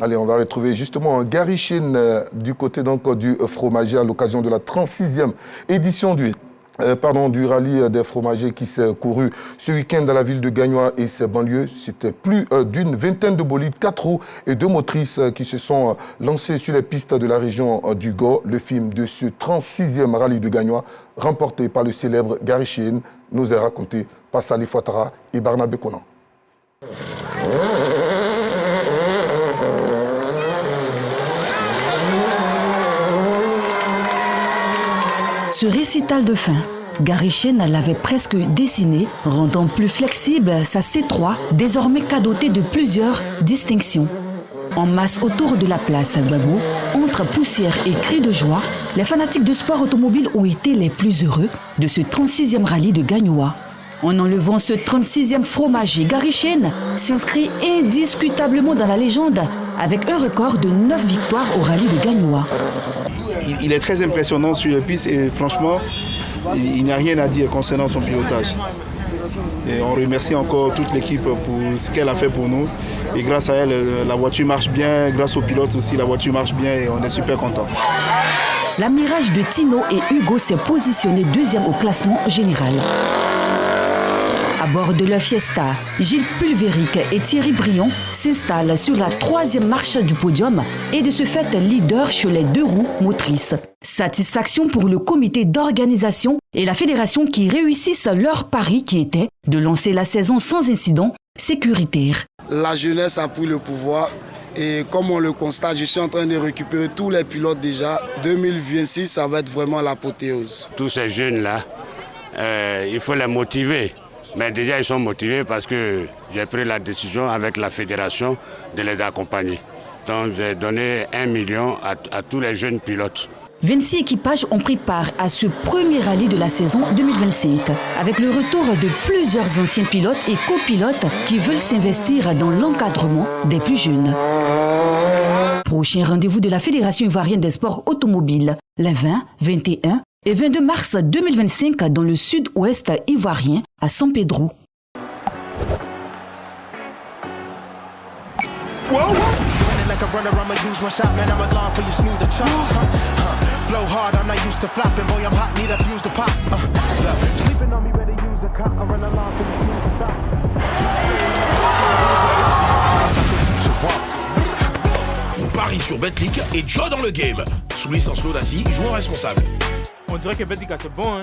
Allez, on va retrouver justement Gary Chine du côté donc, du fromager à l'occasion de la 36e édition du rallye des fromagers qui s'est couru ce week-end dans la ville de Gagnoa et ses banlieues. C'était plus d'une vingtaine de bolides, 4 roues et 2 motrices qui se sont lancés sur les pistes de la région du Gord. Le film de ce 36e rallye de Gagnoa, remporté par le célèbre Gary Chine, nous est raconté par Salif Ouattara et Barnabé Konan. Ce récital de fin, Gary Chine l'avait presque dessiné, rendant plus flexible sa C3, désormais cadeautée de plusieurs distinctions. En masse autour de la place Gbagbo, entre poussière et cris de joie, les fanatiques de sport automobile ont été les plus heureux de ce 36e rallye de Gagnoa. En enlevant ce 36e fromager, Gary Chine s'inscrit indiscutablement dans la légende avec un record de 9 victoires au rallye de Gagnoa. Il est très impressionnant sur les pistes et franchement, il n'y a rien à dire concernant son pilotage. Et on remercie encore toute l'équipe pour ce qu'elle a fait pour nous. Et grâce à elle, la voiture marche bien. Grâce au pilote aussi, la voiture marche bien et on est super contents. L'amirage de Tino et Hugo s'est positionné deuxième au classement général. À bord de leur Fiesta, Gilles Pulvéric et Thierry Brion s'installent sur la 3e marche du podium et de ce fait leader sur les 2 roues motrices. Satisfaction pour le comité d'organisation et la fédération qui réussissent leur pari qui était de lancer la saison sans incident sécuritaire. La jeunesse a pris le pouvoir et comme on le constate, je suis en train de récupérer tous les pilotes déjà. 2026, ça va être vraiment l'apothéose. Tous ces jeunes-là, il faut les motiver. Mais déjà, ils sont motivés parce que j'ai pris la décision avec la fédération de les accompagner. Donc, j'ai donné 1 million à tous les jeunes pilotes. 26 équipages ont pris part à ce premier rallye de la saison 2025, avec le retour de plusieurs anciens pilotes et copilotes qui veulent s'investir dans l'encadrement des plus jeunes. Prochain rendez-vous de la Fédération ivoirienne des sports automobiles, les 20, 21 et 22 mars 2025 dans le sud-ouest ivoirien à San Pedro. Paris sur Betclic et Joe dans le game. Sous licence Lodassi, joueur responsable. On dirait que Betclic, c'est bon, hein?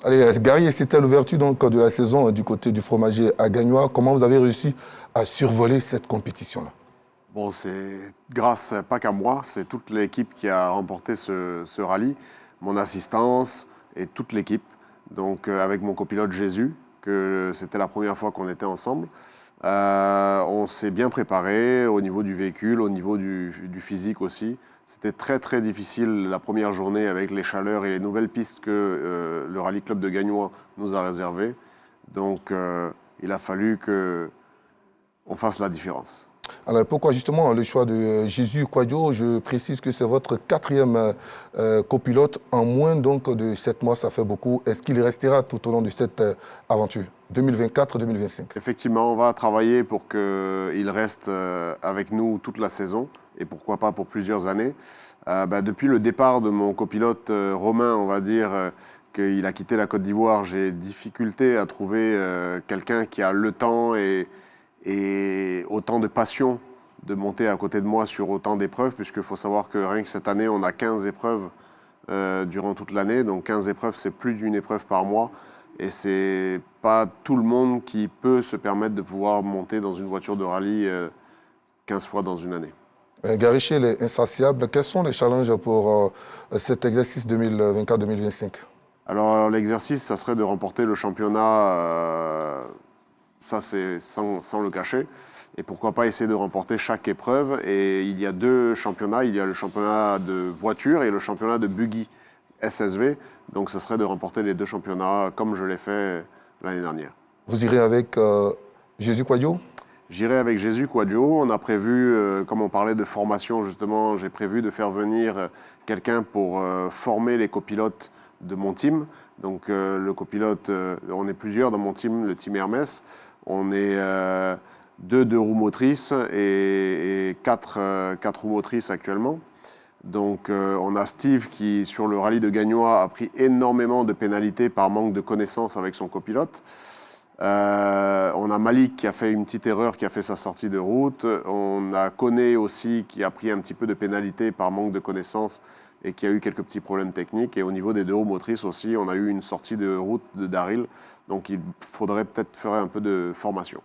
Allez, Gary, c'était l'ouverture donc, de la saison du côté du fromager à Gagnoa. Comment vous avez réussi à survoler cette compétition-là? Bon, c'est grâce, pas qu'à moi, c'est toute l'équipe qui a remporté ce rallye, mon assistance et toute l'équipe. Donc, avec mon copilote Jésus, que c'était la première fois qu'on était ensemble. On s'est bien préparé au niveau du véhicule, au niveau du physique aussi. C'était très très difficile la première journée avec les chaleurs et les nouvelles pistes que le Rallye Club de Gagnoa nous a réservées. Donc il a fallu qu'on fasse la différence. Alors pourquoi justement le choix de Jésus Kouadio? Je précise que c'est votre 4e copilote en moins donc, de 7 mois, ça fait beaucoup. Est-ce qu'il restera tout au long de cette aventure 2024-2025? Effectivement, on va travailler pour qu'il reste avec nous toute la saison et pourquoi pas pour plusieurs années. Depuis le départ de mon copilote Romain, on va dire qu'il a quitté la Côte d'Ivoire, j'ai difficulté à trouver quelqu'un qui a le temps et autant de passion de monter à côté de moi sur autant d'épreuves, puisqu'il faut savoir que rien que cette année, on a 15 épreuves durant toute l'année. Donc 15 épreuves, c'est plus d'une épreuve par mois. Et c'est pas tout le monde qui peut se permettre de pouvoir monter dans une voiture de rallye 15 fois dans une année. Gary Chine est insatiable. Quels sont les challenges pour cet exercice 2024-2025? Alors l'exercice, ça serait de remporter le championnat, ça c'est sans le cacher. Et pourquoi pas essayer de remporter chaque épreuve. Et il y a 2 championnats, il y a le championnat de voiture et le championnat de buggy SSV. Donc ça serait de remporter les 2 championnats comme je l'ai fait l'année dernière. Vous irez avec Jésus Kouadio? J'irai avec Jésus Kouadio. On a prévu, comme on parlait de formation justement, j'ai prévu de faire venir quelqu'un pour former les copilotes de mon team. Donc le copilote, on est plusieurs dans mon team, le team Hermès. On est 2 roues motrices et 4 roues motrices actuellement. Donc on a Steve qui, sur le rallye de Gagnoa, a pris énormément de pénalités par manque de connaissances avec son copilote. On a Malik qui a fait une petite erreur, qui a fait sa sortie de route. On a Koné aussi qui a pris un petit peu de pénalité par manque de connaissances et qui a eu quelques petits problèmes techniques. Et au niveau des 2 roues motrices aussi, on a eu une sortie de route de Daryl. Donc il faudrait peut-être faire un peu de formation.